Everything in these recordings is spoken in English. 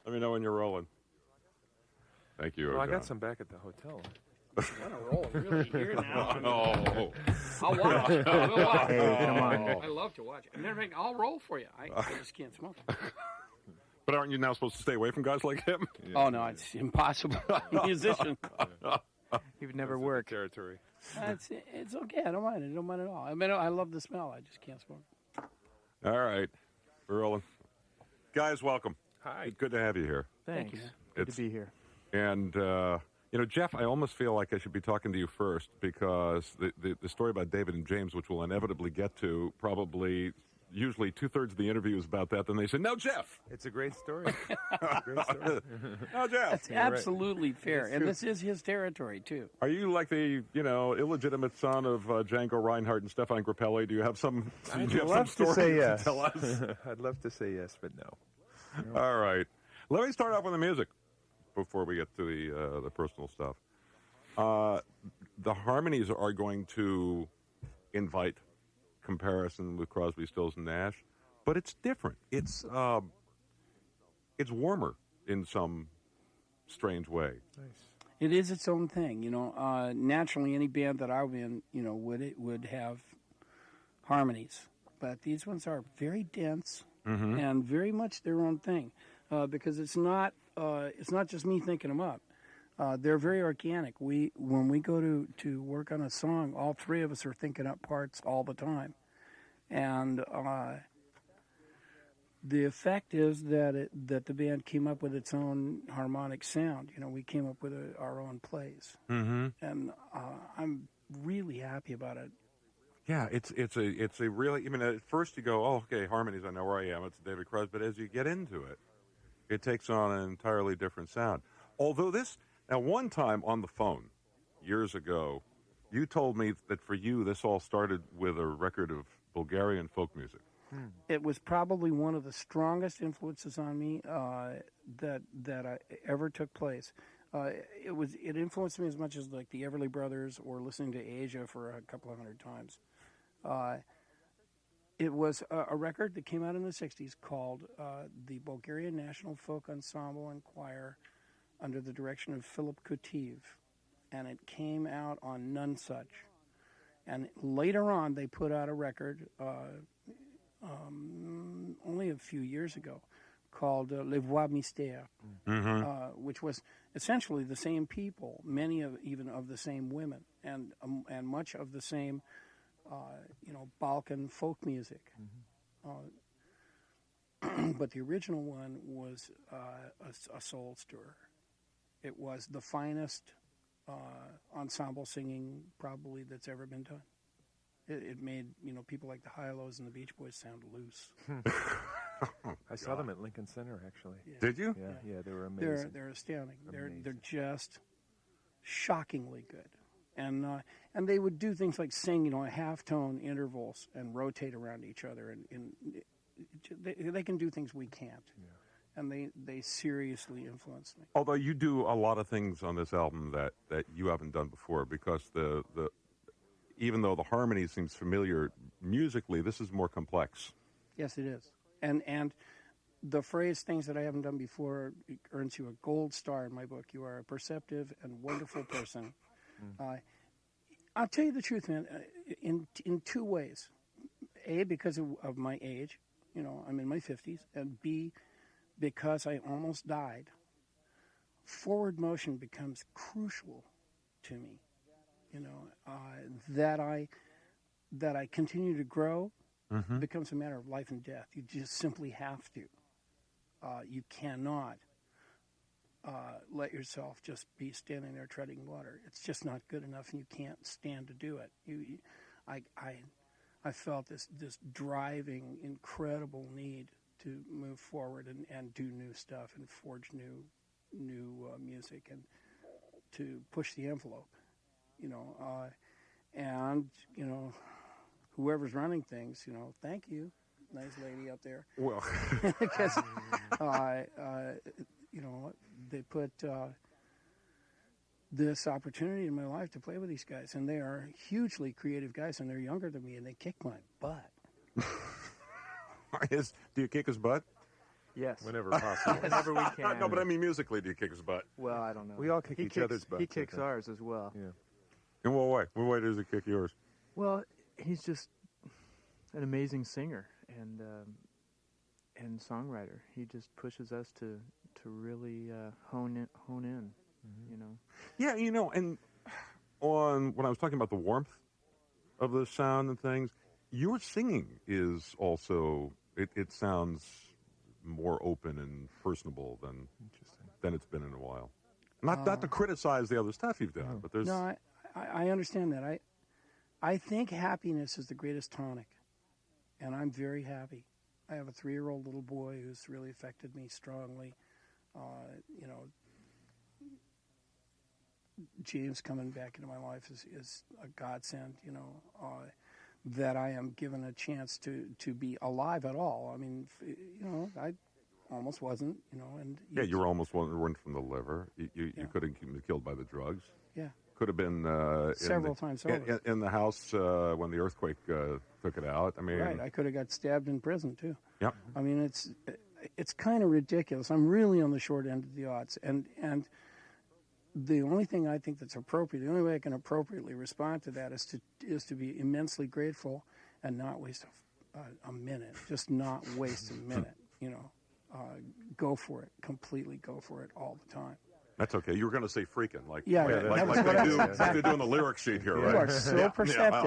Let me know when you're rolling. Thank you. Well, I John. got some back at the hotel. I'm gonna roll really here now. Oh. I'll watch. We'll watch. Hey, come on. I love to watch. And everything, I'll roll for you. I just can't smoke. But aren't you now supposed to stay away from guys like him? Oh no, it's impossible. Musician. He would never work. Territory. It's okay. I don't mind it. I don't mind at all. I mean, I love the smell. I just can't smoke. All right. We're rolling. Guys, welcome. Hi. Good to have you here. Thanks. you, man. Good to be here. And, Jeff, I almost feel like I should be talking to you first because the story about David and James, which we'll inevitably get to, probably usually 2/3 of the interview is about that. Then they say, no, Jeff. It's a great story. Great story. No, Jeff. That's absolutely fair. And this is his territory, too. Are you like the, illegitimate son of Django Reinhardt and Stefan Grappelli? Do you have some I'd do you have love some to story say to yes. tell us? I'd love to say yes, but no. All right. Let me start off with the music before we get to the personal stuff. The harmonies are going to invite comparison with Crosby, Stills, and Nash, but it's different. It's warmer in some strange way. Nice. It is its own thing, Naturally, any band that I'm in, would have harmonies, but these ones are very dense and very much their own thing, because it's not just me thinking them up. They're very organic. When we go to work on a song, all three of us are thinking up parts all the time, and the effect is that the band came up with its own harmonic sound. We came up with our own plays, and I'm really happy about it. Yeah, it's a really. I mean, at first you go, oh, okay, harmonies. I know where I am. It's David Crosby. But as you get into it, it takes on an entirely different sound. Although now one time on the phone years ago, you told me that for you this all started with a record of Bulgarian folk music. It was probably one of the strongest influences on me that I ever took place. It influenced me as much as like the Everly Brothers or listening to Asia for a couple of hundred times. It was a record that came out in the 60s called the Bulgarian National Folk Ensemble and Choir under the direction of Philip Kutiv, and it came out on None Such. And later on, they put out a record only a few years ago called Les Voix Mystères, which was essentially the same people, many even of the same women, and much of the same, Balkan folk music. But the original one was a soul stirrer. It was the finest ensemble singing probably that's ever been done. It made people like the Hi-Lo's and the Beach Boys sound loose. I saw them at Lincoln Center, actually. Yeah. Did you? Yeah, they were amazing. They're astounding. Amazing. They're just shockingly good. And they would do things like sing half-tone intervals and rotate around each other, and they can do things we can't. Yeah. And they seriously influenced me. Although you do a lot of things on this album that you haven't done before, because the even though the harmony seems familiar musically, this is more complex. Yes, it is. And the phrase "things that I haven't done before" earns you a gold star in my book. You are a perceptive and wonderful person. I'll tell you the truth, man. In two ways: A, because of my age, I'm in my 50s, and B, because I almost died. Forward motion becomes crucial to me. That I continue to grow becomes a matter of life and death. You just simply have to. You cannot let yourself just be standing there treading water. It's just not good enough, and you can't stand to do it. I felt this driving, incredible need to move forward and do new stuff and forge new music and to push the envelope. Whoever's running things, thank you, nice lady up there. Well, because they put this opportunity in my life to play with these guys, and they are hugely creative guys, and they're younger than me, and they kick my butt. do you kick his butt? Yes. Whenever possible. Whenever we can. No, but I mean musically, do you kick his butt? Well, I don't know. We all kick each other's butts, He I kicks think. ours as well. Yeah. In what way? What way does he kick yours? Well, he's just an amazing singer and songwriter. He just pushes us to really hone in. Mm-hmm. You know. Yeah, and when I was talking about the warmth of the sound and things, your singing is also it sounds more open and personable than it's been in a while. Not to criticize the other stuff you've done, but there's No, I understand that. I think happiness is the greatest tonic, and I'm very happy. I have a 3-year-old little boy who's really affected me strongly. James coming back into my life is a godsend. That I am given a chance to be alive at all. I mean, I almost wasn't. And you were almost ruined from the liver. You could have been killed by the drugs. Yeah. Could have been several times over in the house when the earthquake took it out. I mean, right. I could have got stabbed in prison too. Yep. I mean, it's kind of ridiculous. I'm really on the short end of the odds, and the only thing I think that's appropriate, the only way I can appropriately respond to that is to be immensely grateful and not waste a minute. Just not waste a minute. Go for it. Completely go for it all the time. That's okay. You were going to say freaking, like Yeah, like they do on the lyric sheet here, right? You are so perceptive.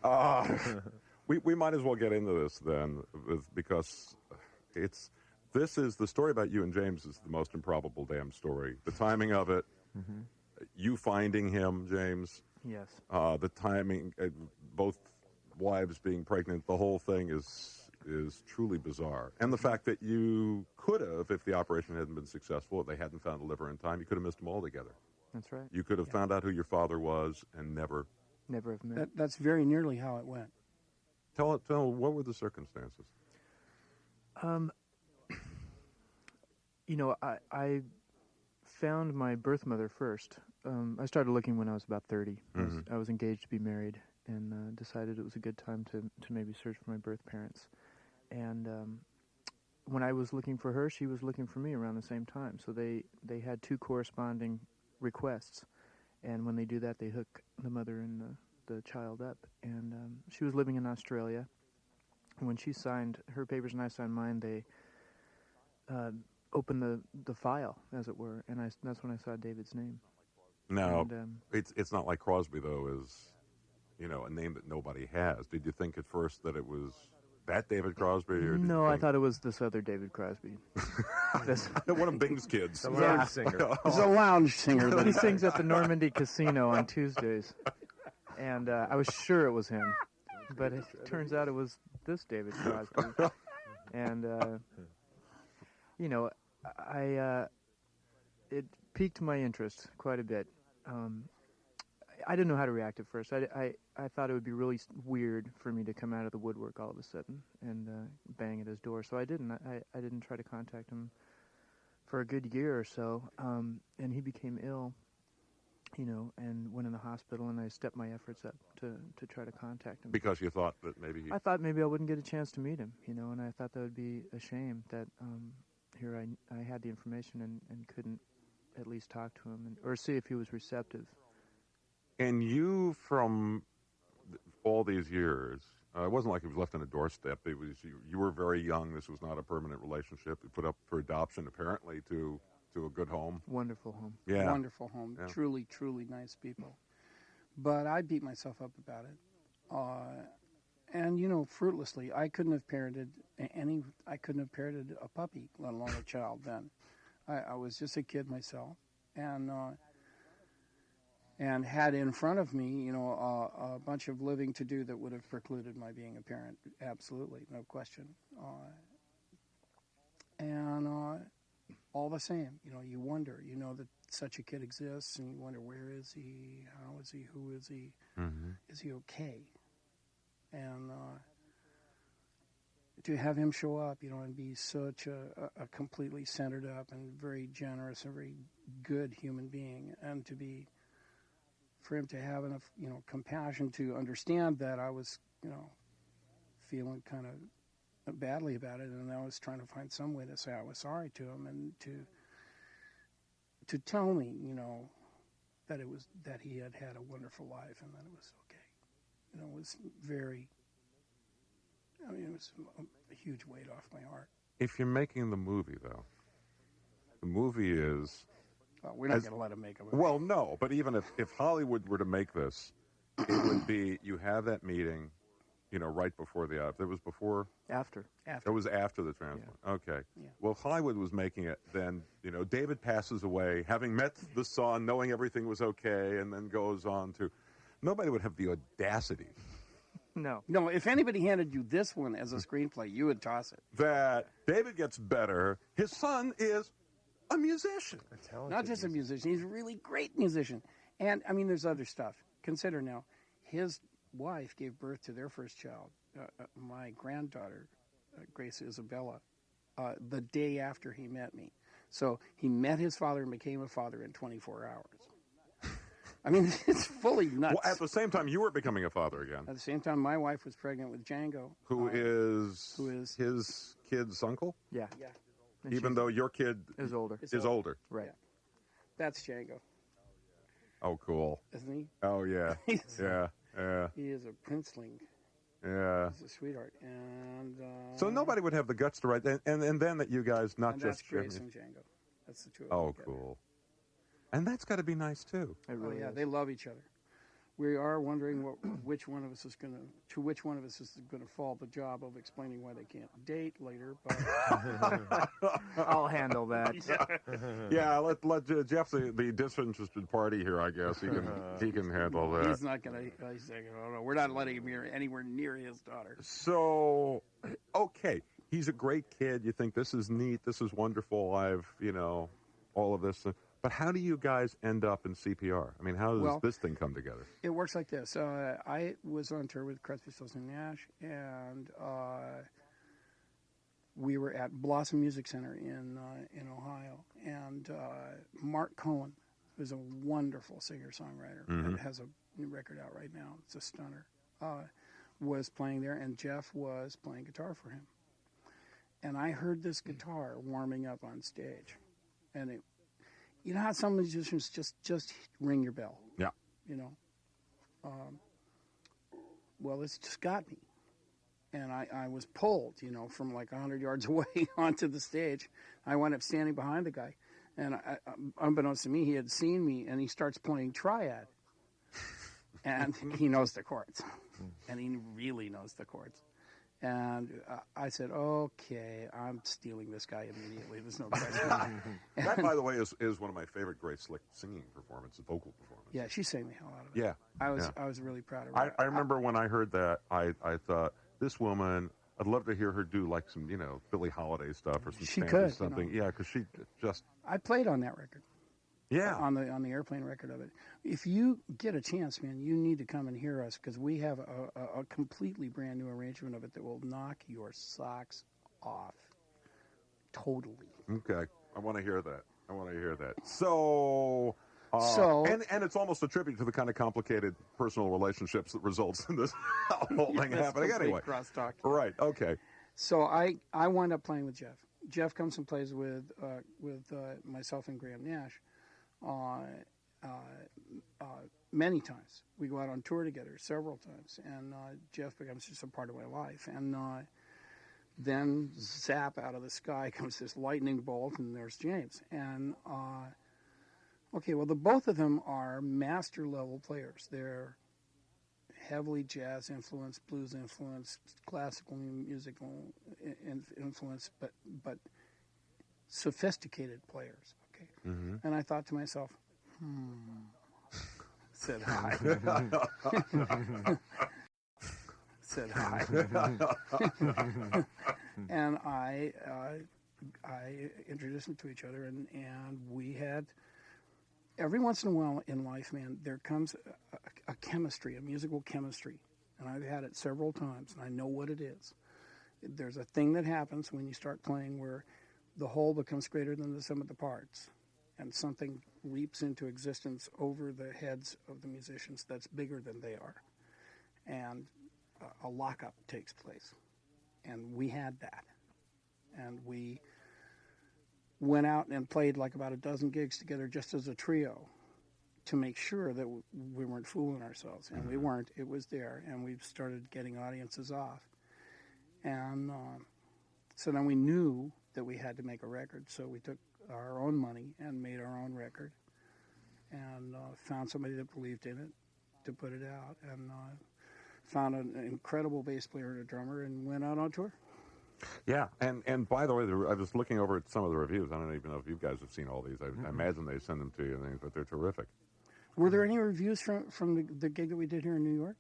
Yeah. We might as well get into this then, because this is the story about you and James is the most improbable damn story. The timing of it, you finding him, James. Yes. The timing, both wives being pregnant, the whole thing is truly bizarre. And the fact that you could have, if the operation hadn't been successful, if they hadn't found a liver in time, you could have missed them all together. That's right. You could have found out who your father was and never have met. That's very nearly how it went. Tell what were the circumstances? I found my birth mother first. I started looking when I was about 30. I was engaged to be married and decided it was a good time to maybe search for my birth parents. And when I was looking for her, she was looking for me around the same time. So they had 2 corresponding requests. And when they do that, they hook the mother and the child up. And she was living in Australia. And when she signed her papers and I signed mine, they opened the file, as it were. And that's when I saw David's name. Now, it's not like Crosby, though, is a name that nobody has. Did you think at first that it was that David Crosby? Or no, I thought it was this other David Crosby. One of Bing's kids. The lounge singer. He's a lounge singer. He sings at the Normandy Casino on Tuesdays. And I was sure it was him. But it turns out it was this David Crosby. And, it piqued my interest quite a bit. I didn't know how to react at first. I thought it would be really weird for me to come out of the woodwork all of a sudden and bang at his door. So I didn't. I didn't try to contact him for a good year or so. And he became ill, and went in the hospital. And I stepped my efforts up to try to contact him. Because you thought that maybe I thought maybe I wouldn't get a chance to meet him, and I thought that would be a shame that here I had the information and couldn't at least talk to him or see if he was receptive. And you, from all these years, it wasn't like it was left on a doorstep. It was you were very young. This was not a permanent relationship. You put up for adoption, apparently, to a good home. Wonderful home. Yeah. Wonderful home. Yeah. Truly, truly nice people. But I beat myself up about it. And, fruitlessly. I couldn't have parented a puppy, let alone a child then. I was just a kid myself. And had in front of me, a bunch of living to do that would have precluded my being a parent. Absolutely, no question. And all the same, you wonder, that such a kid exists, and you wonder, where is he? How is he? Who is he? Mm-hmm. Is he okay? And to have him show up, and be such a completely centered up and very generous and very good human being, and for him to have enough, compassion to understand that I was, feeling kind of badly about it, and I was trying to find some way to say I was sorry to him and to tell me, that he had had a wonderful life and that it was okay. It was it was a huge weight off my heart. If you're making the movie, though, the movie is... we're not going to let him make a movie. Well, no, but even if Hollywood were to make this, it would be, you have that meeting, right before the... It was before... After. It was after the transplant. Yeah. Okay. Yeah. Well, if Hollywood was making it, then, David passes away, having met the son, knowing everything was okay, and then goes on to... Nobody would have the audacity. No, if anybody handed you this one as a screenplay, you would toss it. That David gets better. His son is a musician. Not just a musician. He's a really great musician. And, there's other stuff. Consider now, his wife gave birth to their first child, my granddaughter, Grace Isabella, the day after he met me. So he met his father and became a father in 24 hours. It's fully nuts. Well, at the same time, you were becoming a father again. At the same time, my wife was pregnant with Django. Who is his kid's uncle? Yeah. Yeah. Even though your kid is older. Is older. Right. Yeah. That's Django. Oh, cool. Isn't he? Oh, yeah. Yeah. He is a princeling. Yeah. He's a sweetheart. And so nobody would have the guts to write that. And then that you guys, not and just... that's Grace and Django. That's the two of them. Oh, cool. And that's got to be nice, too. It really is. They love each other. We are wondering which one of us is going to fall the job of explaining why they can't date later. But I'll handle that. Yeah, let Jeff, the disinterested party here, I guess. He can handle that. He's not going to. He's saying, no, we're not letting him anywhere near his daughter. So, okay, he's a great kid. You think this is neat, this is wonderful. All of this. But how do you guys end up in CPR? How does this thing come together? It works like this. I was on tour with Crosby, Stills, and Nash, and we were at Blossom Music Center in Ohio. And Mark Cohen, who's a wonderful singer-songwriter, and has a new record out right now. It's a stunner. Was playing there, and Jeff was playing guitar for him. And I heard this guitar warming up on stage, and it. You know how some musicians just ring your bell? Yeah. Well, it's just got me. And I was pulled, from like 100 yards away onto the stage. I wound up standing behind the guy. And unbeknownst to me, he had seen me, and he starts playing Triad. And he knows the chords. And he really knows the chords. And I said, okay, I'm stealing this guy immediately. There's no question. That, by the way, is one of my favorite Grace Slick singing performances, vocal performances. Yeah, she sang the hell out of it. Yeah. I was really proud of her. I remember when I heard that, I thought, this woman, I'd love to hear her do like some, Billie Holiday stuff or some She Spanish could, something. Yeah, because she just... I played on that record. Yeah. On the airplane record of it. If you get a chance, man, you need to come and hear us because we have a completely brand new arrangement of it that will knock your socks off. Totally. Okay. I want to hear that. So... and it's almost a tribute to the kind of complicated personal relationships that results in this whole thing happening anyway. Crosstalk. Right. Okay. So I wind up playing with Jeff. Jeff comes and plays with myself and Graham Nash many times. We go out on tour together several times, and Jeff becomes just a part of my life. And then zap, out of the sky comes this lightning bolt, and there's James. And okay, well, the both of them are master level players. They're heavily jazz influenced, blues influenced, classical musical influence, but sophisticated players. Okay, and I thought to myself, said hi. Said hi. And I introduced them to each other, and we had. Every once in a while in life, man, there comes a chemistry, a musical chemistry, and I've had it several times, and I know what it is. There's a thing that happens when you start playing where the whole becomes greater than the sum of the parts, and something leaps into existence over the heads of the musicians that's bigger than they are, and a lockup takes place. And we had that. And we went out and played like about a dozen gigs together just as a trio to make sure that we weren't fooling ourselves. And we weren't. It was there. And we started getting audiences off. And so then we knew that we had to make a record. So we took our own money and made our own record and found somebody that believed in it to put it out. And found an incredible bass player and a drummer and went out on tour. Yeah, and by the way, I was looking over at some of the reviews. I don't even know if you guys have seen all these. I imagine they send them to you and things, but they're terrific. Were there any reviews from the gig that we did here in New York?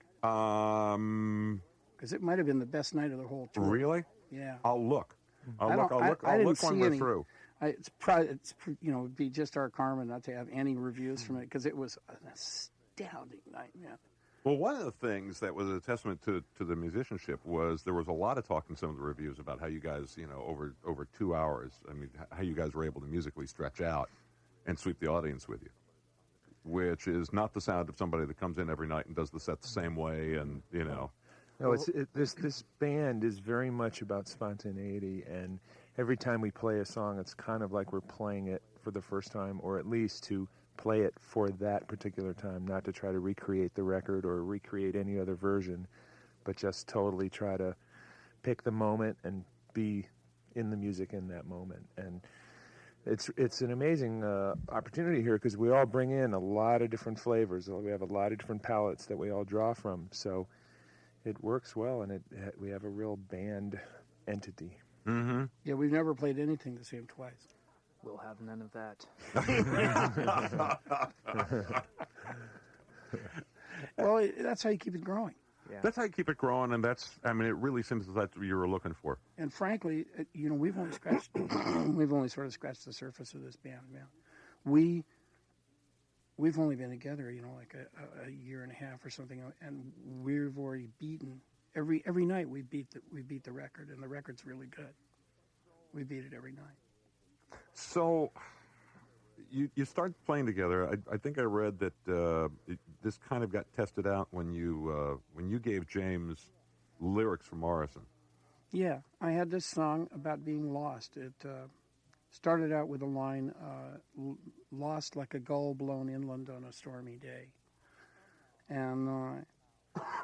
Because it might have been the best night of the whole tour. Really? Yeah. I'll look. I'll I didn't look when see we're any. through. It's it'd be just our karma not to have any reviews from it because it was an astounding night, man. Well, one of the things that was a testament to the musicianship was there was a lot of talk in some of the reviews about how you guys, over 2 hours, how you guys were able to musically stretch out and sweep the audience with you, which is not the sound of somebody that comes in every night and does the set the same way, and. No, this band is very much about spontaneity, and every time we play a song, it's kind of like we're playing it for the first time, or at least to play it for that particular time, not to try to recreate the record or recreate any other version, but just totally try to pick the moment and be in the music in that moment. And it's an amazing opportunity here because we all bring in a lot of different flavors. We have a lot of different palettes that we all draw from, so it works well, and we have a real band entity. Mm-hmm. Yeah, we've never played anything the same twice. We'll have none of that. Well, that's how you keep it growing. Yeah. That's how you keep it growing, and it really seems that's what you were looking for. And frankly, we've only scratched, we've only sort of scratched the surface of this band, man. We've only been together, like a year and a half or something, and we've already beaten every night. We beat the record, and the record's really good. We beat it every night. So, you start playing together. I think I read that this kind of got tested out when you gave James lyrics from Morrison. Yeah, I had this song about being lost. It started out with a line, lost like a gull blown inland on a stormy day. And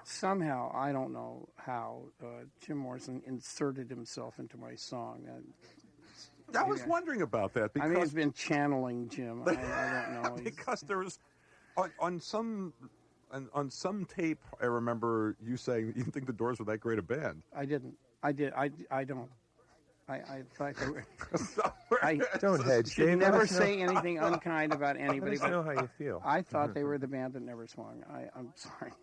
somehow, I don't know how, Jim Morrison inserted himself into my song. I was wondering about that because he's been channeling Jim. I don't know. Because there was on some tape. I remember you saying you didn't think the Doors were that great a band. I didn't. I don't. I thought they were. Don't hedge. Should never say anything unkind about anybody. Let us know how you feel. I thought they were the band that never swung. I'm sorry.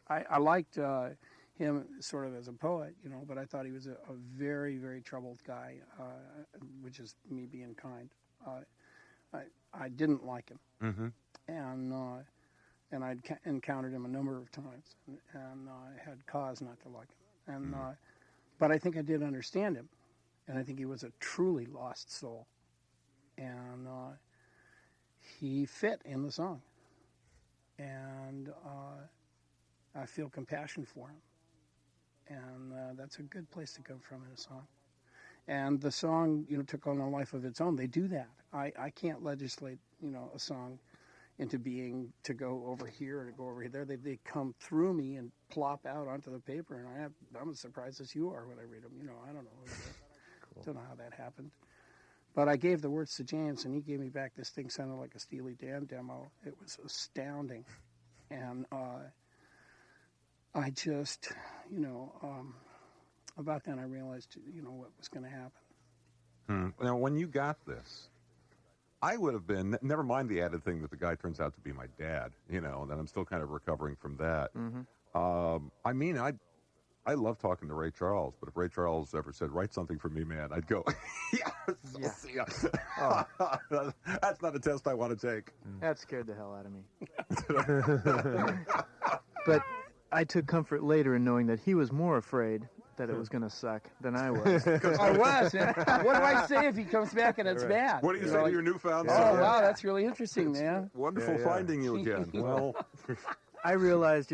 I liked him sort of as a poet, but I thought he was a very, very troubled guy, which is me being kind. I didn't like him, and I'd encountered him a number of times, and I had cause not to like him, but I think I did understand him, and I think he was a truly lost soul, and he fit in the song, and I feel compassion for him. And that's a good place to come from in a song. And the song, took on a life of its own. They do that. I can't legislate, a song into being to go over here or to go over there. They come through me and plop out onto the paper, and I'm as surprised as you are when I read them. I don't know. Cool. Don't know how that happened. But I gave the words to James, and he gave me back this thing sounded like a Steely Dan demo. It was astounding. And I just, about then I realized, what was going to happen. Now, when you got this, I would have been, never mind the added thing that the guy turns out to be my dad, and that I'm still kind of recovering from that. I love talking to Ray Charles, but if Ray Charles ever said, write something for me, man, I'd go, yes, see ya. That's not a test I want to take. That scared the hell out of me. But I took comfort later in knowing that he was more afraid that it was going to suck than I was. I was. What do I say if he comes back and it's bad? What do you say to your newfound Oh, son? wow, that's really interesting, man. Wonderful finding you again. Well, I realized,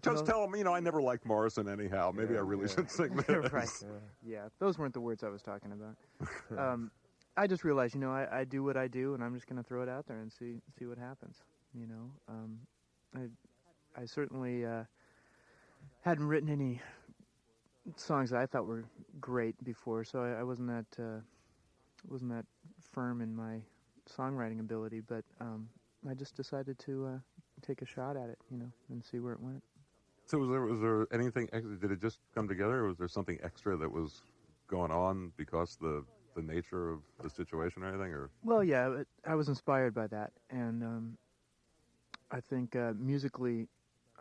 Just tell them, I never liked Morrison anyhow. Maybe I really should sing this. Right. Yeah, those weren't the words I was talking about. I just realized, I do what I do, and I'm just going to throw it out there and see what happens. I certainly hadn't written any songs that I thought were great before, so I wasn't that firm in my songwriting ability. But I just decided to take a shot at it, and see where it went. So was there anything? Did it just come together, or was there something extra that was going on because the nature of the situation or anything? Or well, yeah, I was inspired by that, and I think musically,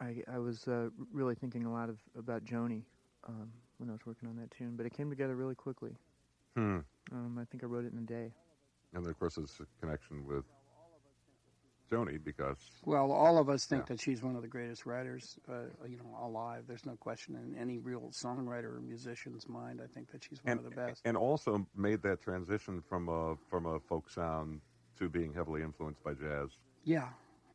I was really thinking a lot about Joni when I was working on that tune, but it came together really quickly. I think I wrote it in a day. And then, of course, there's a connection with Joni because... Well, all of us think that she's one of the greatest writers, alive. There's no question in any real songwriter or musician's mind. I think that she's one of the best. And also made that transition from a folk sound to being heavily influenced by jazz. Yeah,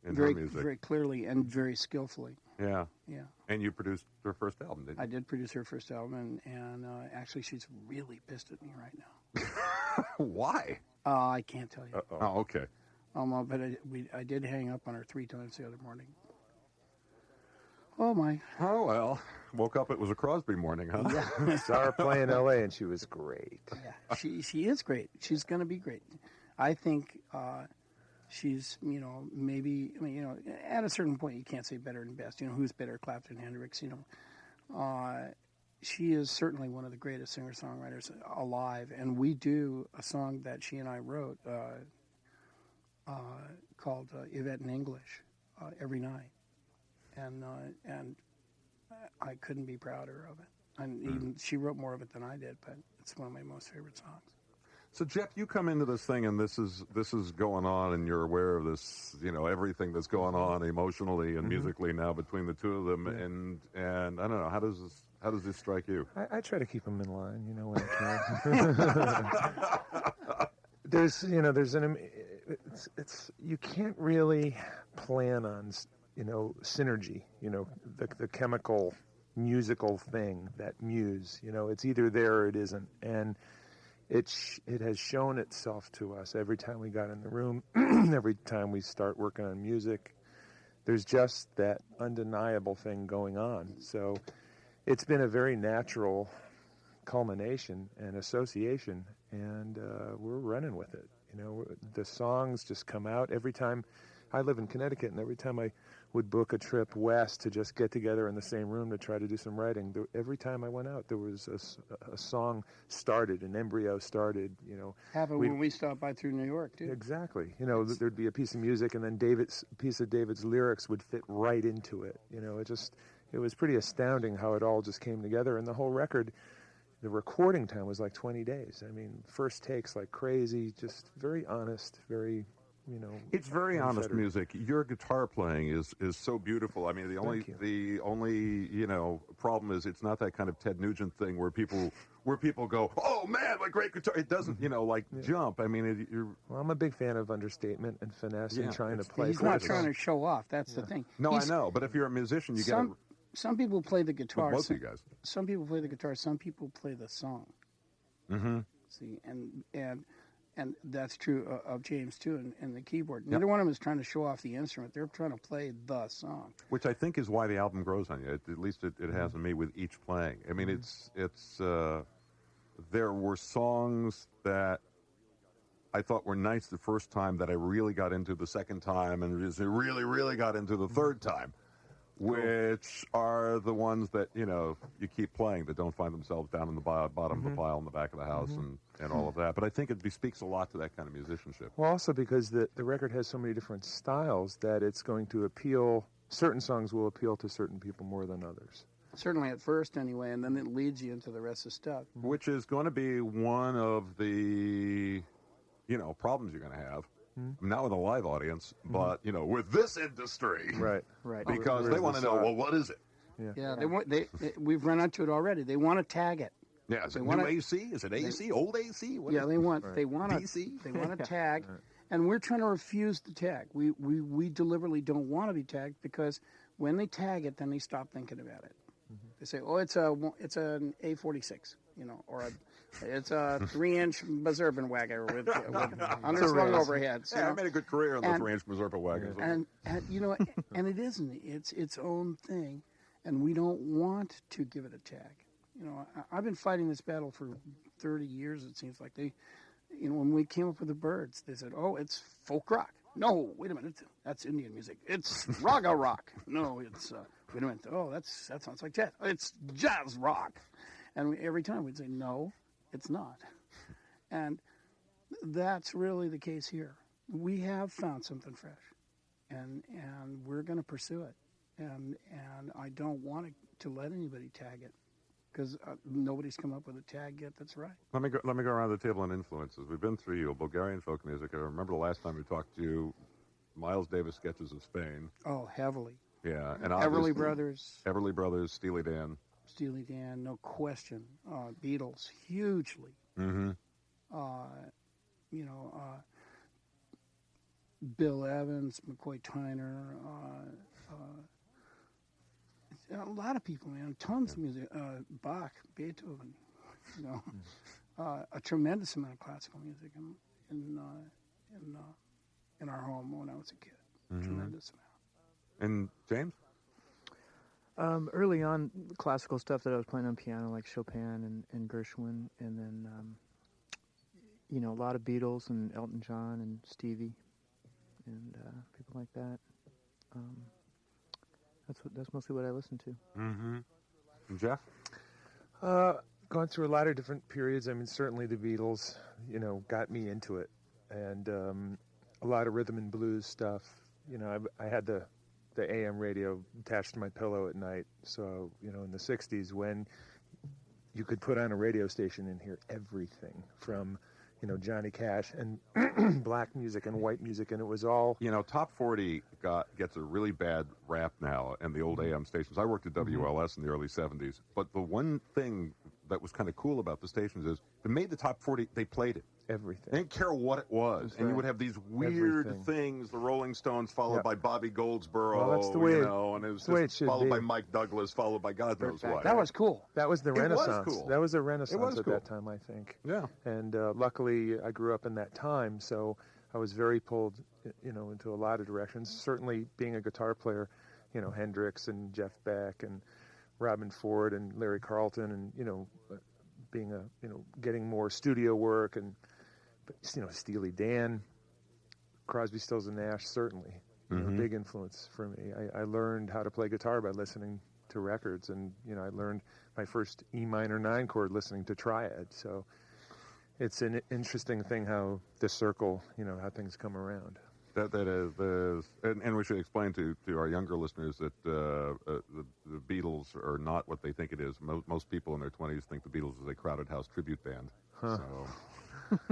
in her music. Very clearly and very skillfully. Yeah. Yeah. And you produced her first album, didn't you? I did produce her first album, and actually she's really pissed at me right now. Why? I can't tell you. Oh, okay. But I did hang up on her 3 times the other morning. Oh, my. Oh, well. Woke up, it was a Crosby morning, huh? Yeah. Saw her play in L.A., and she was great. Yeah, she is great. She's going to be great. I think she's, maybe, at a certain point you can't say better than best. Who's better, Clapton, Hendrix, She is certainly one of the greatest singer-songwriters alive, and we do a song that she and I wrote called Yvette in English every night, and I couldn't be prouder of it. And even she wrote more of it than I did, but it's one of my most favorite songs. So Jeff, you come into this thing, and this is going on, and you're aware of this, everything that's going on emotionally and musically now between the two of them, and I don't know, how does this strike you? I try to keep them in line, when I can. It's you can't really plan on, synergy, the chemical musical thing, that muse, it's either there or it isn't, and it has shown itself to us every time we got in the room, every time we start working on music. There's just that undeniable thing going on. So it's been a very natural culmination and association, and we're running with it. The songs just come out every time. I live in Connecticut, and every time I would book a trip west to just get together in the same room to try to do some writing, every time I went out, there was a song started, an embryo started. Happened when we stopped by through New York, too. Exactly. There'd be a piece of music, and then a piece of David's lyrics would fit right into it. It was pretty astounding how it all just came together, and the whole record. The recording time was like 20 days. I mean, first takes like crazy, just very honest, very, It's very honest music. Your guitar playing is so beautiful. I mean, the only problem is it's not that kind of Ted Nugent thing where people go, oh man, what great guitar. It doesn't, jump. I mean, Well, I'm a big fan of understatement and finesse and trying to play. He's not trying to show off. That's the thing. No, I know. But if you're a musician, you got Some people play the guitar. Both of you guys. Some people play the guitar. Some people play the song. Mm-hmm. See, and that's true of James too, and the keyboard. Neither one of them is trying to show off the instrument. They're trying to play the song. Which I think is why the album grows on you. At least it has on me with each playing. I mean, it's there were songs that I thought were nice the first time that I really got into the second time, and really, really got into the third time. Which are the ones that, you keep playing that don't find themselves down in the bottom of the pile in the back of the house and all of that. But I think it speaks a lot to that kind of musicianship. Well, also because the record has so many different styles that it's going to appeal, certain songs will appeal to certain people more than others. Certainly at first anyway, and then it leads you into the rest of the stuff. Which is going to be one of the, problems you're going to have. Not with a live audience, but with this industry, right? Because they want to know, well, what is it? Yeah. We've run into it already. They want to tag it. Yeah, is it new AC? Is it AC? Old AC? They want DC. They want to tag, and we're trying to refuse the tag. We deliberately don't want to be tagged because When they tag it, then they stop thinking about it. They say, "Oh, it's an A46, or it's a 3-inch Mazurban wagon with underslung overheads." Yeah, I made a good career on the 3-inch Mazurpa wagons. And and it isn't. It's its own thing, and we don't want to give it a tag. I've been fighting this battle for 30 years. It seems like when we came up with the Byrds, they said, "Oh, it's folk rock." No, wait a minute, that's Indian music. It's raga rock. No, it's wait a minute. Oh, that sounds like jazz. It's jazz rock. And every time we'd say, no, it's not. And that's really the case here. We have found something fresh, and we're going to pursue it. And I don't want to let anybody tag it, because nobody's come up with a tag yet that's right. Let me go around the table on influences. We've been through you, Bulgarian folk music. I remember the last time we talked to you, Miles Davis sketches of Spain. Oh, heavily. Yeah, and Everly Brothers, Steely Dan. Steely Dan, no question. Beatles, hugely. Mm-hmm. Bill Evans, McCoy Tyner, a lot of people, man. Tons of music. Bach, Beethoven. A tremendous amount of classical music in our home when I was a kid. Mm-hmm. Tremendous amount. And James? Early on, classical stuff that I was playing on piano, like Chopin and Gershwin, and then a lot of Beatles and Elton John and Stevie and people like that. That's mostly what I listen to. Mm-hmm. And Jeff? Gone through a lot of different periods. I mean, certainly the Beatles, got me into it, and a lot of rhythm and blues stuff. I had the AM radio attached to my pillow at night. So, in the 60s, when you could put on a radio station and hear everything from, Johnny Cash and black music and white music, and it was all... Top 40 gets a really bad rap now, and the old AM stations. I worked at WLS in the early 70s, but the one thing that was kind of cool about the stations is they made the top 40, they played it. Everything. They didn't care what it was. That's and you right. would have these weird things, the Rolling Stones followed by Bobby Goldsboro, well, that's the way and it was just followed by Mike Douglas, followed by God knows what. That was cool. That was the Renaissance. Was cool. That was a Renaissance at cool. that time, I think. Yeah. And luckily, I grew up in that time, so I was very pulled, into a lot of directions. Certainly, being a guitar player, Hendrix and Jeff Beck and Robin Ford and Larry Carlton, and being getting more studio work and. But, Steely Dan, Crosby, Stills, and Nash, certainly, big influence for me. I learned how to play guitar by listening to records, and, I learned my first E minor 9 chord listening to Triad. So it's an interesting thing how the circle, how things come around. That is, and we should explain to our younger listeners that the Beatles are not what they think it is. Most people in their 20s think the Beatles is a Crowded House tribute band. Huh. So...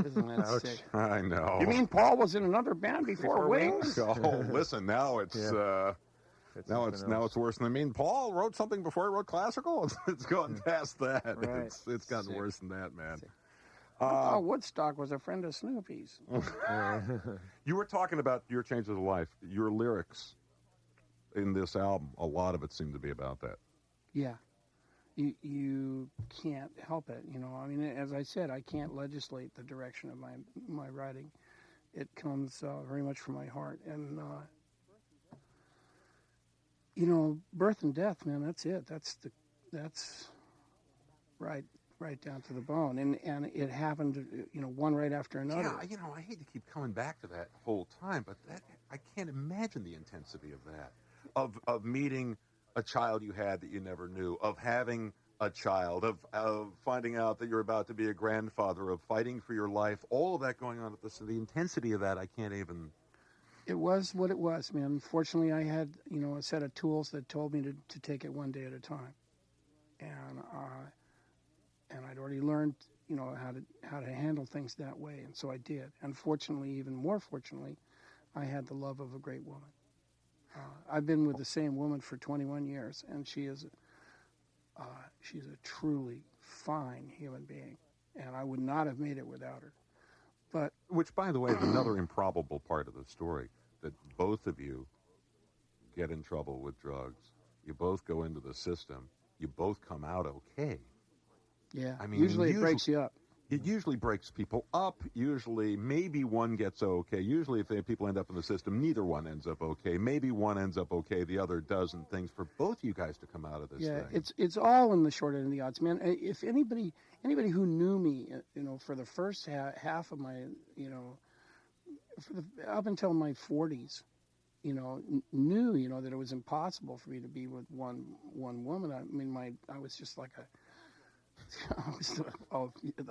Isn't that sick? I know. You mean Paul was in another band before Wings? Oh, listen, now it's now it's worse than I mean. Paul wrote something before he wrote classical. It's gone past that. Right. It's gotten worse than that, man. Woodstock was a friend of Snoopy's. You were talking about your changes of life. Your lyrics in this album, a lot of it seemed to be about that. Yeah. You can't help it, I mean, as I said, I can't legislate the direction of my writing. It comes very much from my heart, and birth and death, man. That's it. That's right down to the bone, and it happened, one right after another. Yeah, I hate to keep coming back to that whole time, but I can't imagine the intensity of that, of meeting a child you had that you never knew, of having a child, of finding out that you're about to be a grandfather, of fighting for your life, all of that going on at the intensity of that, I can't even... It was what it was, man. Fortunately, I had, a set of tools that told me to take it one day at a time. And I'd already learned, how to handle things that way, and so I did. And fortunately, even more fortunately, I had the love of a great woman. I've been with the same woman for 21 years, and she's a truly fine human being, and I would not have made it without her. But which, by the way, is another improbable part of the story, that both of you get in trouble with drugs. You both go into the system. You both come out okay. Yeah. I mean, usually it breaks you up. It usually breaks people up. Usually, maybe one gets okay. Usually, if people end up in the system, neither one ends up okay. Maybe one ends up okay, the other doesn't. Things for both you guys to come out of this thing. It's all in the short end of the odds, man. If anybody who knew me, for the first half of my, up until my 40s, knew, that it was impossible for me to be with one woman. I mean, I was just like I was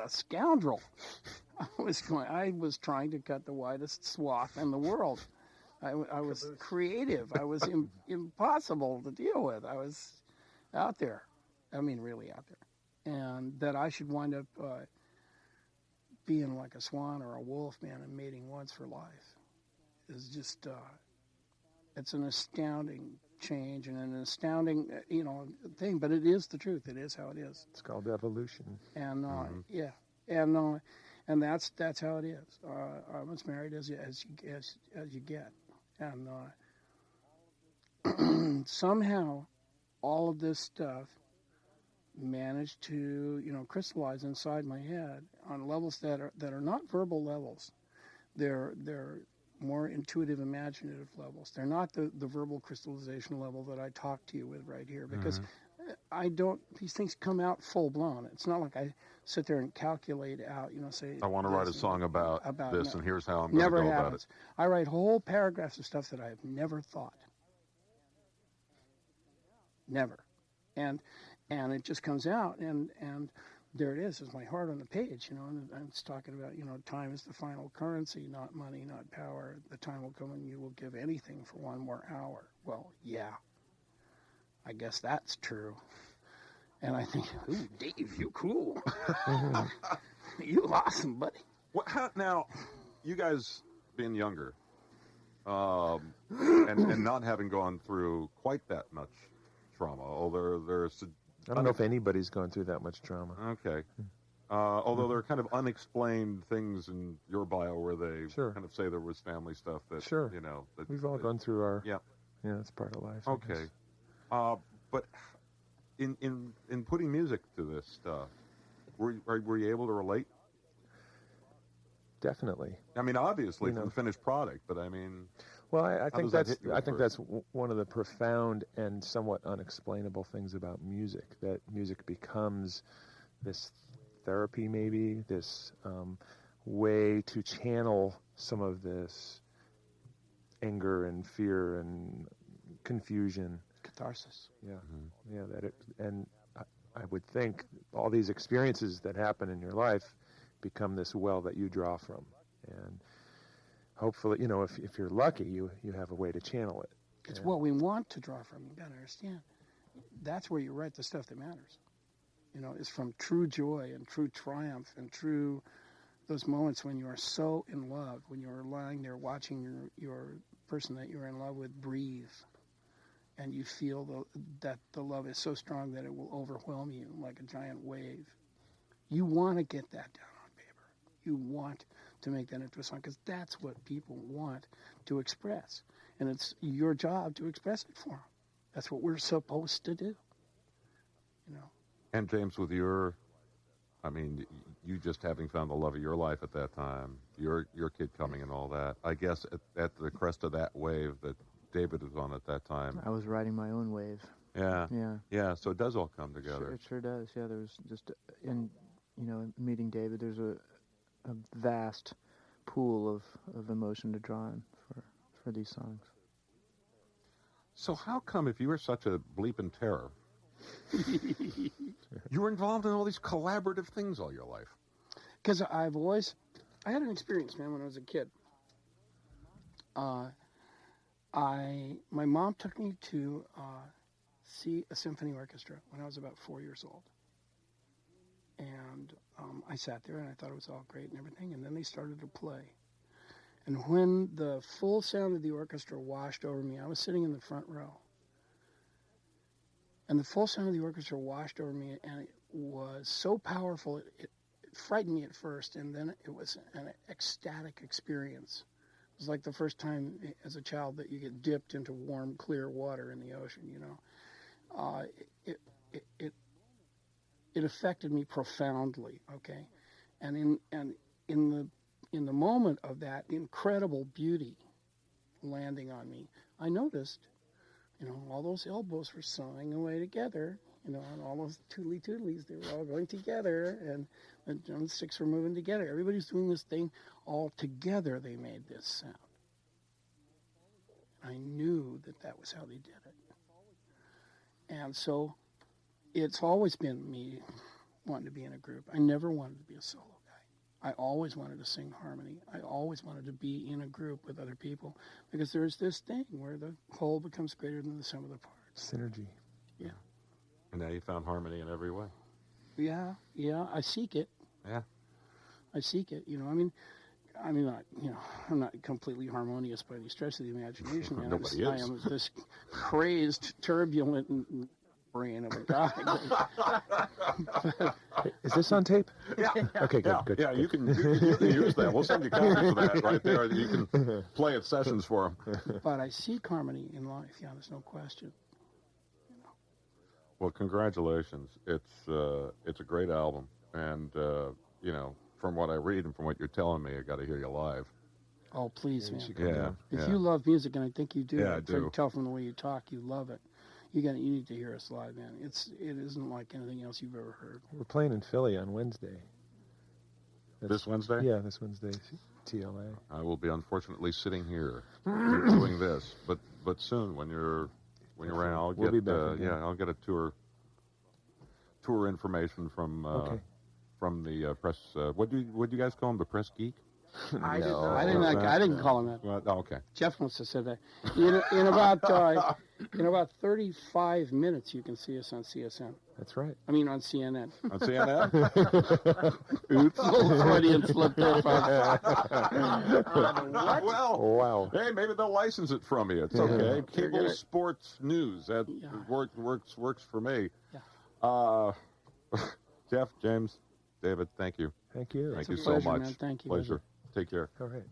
a scoundrel. I was trying to cut the widest swath in the world. I was creative. I was impossible to deal with. I was out there. I mean, really out there. And that I should wind up being like a swan or a wolf, man, and mating once for life is just, it's an astounding change and an astounding, thing. But it is the truth. It is how it is. It's called evolution. And and that's how it is. I'm as married as you get, and somehow all of this stuff managed to crystallize inside my head on levels that are not verbal levels. They're more intuitive, imaginative levels. They're not the verbal crystallization level that I talk to you with right here, because these things come out full blown. It's not like I sit there and calculate out, say, I want to write a song about this, and here's how I'm going to never go happens. about it. I write whole paragraphs of stuff that I have never thought. Never. And it just comes out, and there it is my heart on the page, and it's talking about, time is the final currency, not money, not power. The time will come when you will give anything for one more hour. Well, yeah, I guess that's true. And I think, ooh, Dave, you cool. You awesome, buddy. Now, you guys being younger, and not having gone through quite that much trauma, although there's I don't know if anybody's gone through that much trauma. Okay. Although there are kind of unexplained things in your bio where they kind of say there was family stuff that, that we've all gone through our, it's part of life. Okay. But in putting music to this stuff, were you able to relate? Definitely. I mean, obviously from the finished product, but I mean, well, I think that's one of the profound and somewhat unexplainable things about music. That music becomes this therapy, maybe this way to channel some of this anger and fear and confusion, catharsis. And I would think all these experiences that happen in your life become this well that you draw from, and hopefully, if you're lucky, you have a way to channel it. It's what we want to draw from. You got to understand. That's where you write the stuff that matters. It's from true joy and true triumph and true those moments when you are so in love, when you're lying there watching your person that you're in love with breathe, and you feel that the love is so strong that it will overwhelm you like a giant wave. You want to get that down on paper. You want to make that into a song, because that's what people want to express. And it's your job to express it for them. That's what we're supposed to do. And James, with you just having found the love of your life at that time, your kid coming and all that, I guess at the crest of that wave that David was on at that time. I was riding my own wave. Yeah. Yeah. Yeah, so it does all come together. It sure does. Yeah, there was just, meeting David, there's a vast pool of emotion to draw on for these songs. So how come, if you were such a bleeping terror, you were involved in all these collaborative things all your life? Because I had an experience, man, when I was a kid. My mom took me to see a symphony orchestra when I was about 4 years old. And I sat there and I thought it was all great and everything. And then they started to play. And when the full sound of the orchestra washed over me, I was sitting in the front row. And the full sound of the orchestra washed over me, and it was so powerful, it frightened me at first, and then it was an ecstatic experience. It was like the first time as a child that you get dipped into warm, clear water in the ocean. It affected me profoundly. Okay, and in the moment of that incredible beauty landing on me, I noticed, all those elbows were sawing away together, and all those tootlies, they were all going together, and the drumsticks were moving together. Everybody's doing this thing all together. They made this sound. I knew that was how they did it. And so it's always been me wanting to be in a group. I never wanted to be a solo guy. I always wanted to sing harmony. I always wanted to be in a group with other people, because there's this thing where the whole becomes greater than the sum of the parts. Synergy. Yeah. And now you found harmony in every way. Yeah, I seek it. Yeah. I seek it. I'm not completely harmonious by any stretch of the imagination. Man. Nobody I is. am this crazed, turbulent brain of a guy. Is this on tape? Yeah. Okay, good, good. Yeah, good. you can use that. We'll send you copies of that right there. You can play at sessions for them. But I seek harmony in life. Yeah, there's no question. Well, congratulations. It's a great album, and from what I read and from what you're telling me, I got to hear you live. Oh, please, man. Yeah. If you love music, and I think you do, Yeah, I I do. can tell from the way you talk, you love it. You need to hear us live, man. It isn't like anything else you've ever heard. We're playing in Philly on Wednesday. This Wednesday? Yeah, this Wednesday, TLA. I will be unfortunately sitting here doing this, but soon when you're around, I'll We'll get be back again. I'll get a tour information from from the press. What do you guys call him? The press geek? I No. didn't call him that. Well, oh, okay. Jeff must have said that. In about 35 minutes, you can see us on CSN. That's right. I mean, on CNN. On CNN? Oops. Little Freudian slip there, folks. Well, Wow. hey, maybe they'll license it from you. It's okay. Cable sports news. That works for me. Yeah. Jeff, James, David, thank you. Thank you. Thank a you so pleasure, much. man. Thank you. Pleasure. Take care. All right.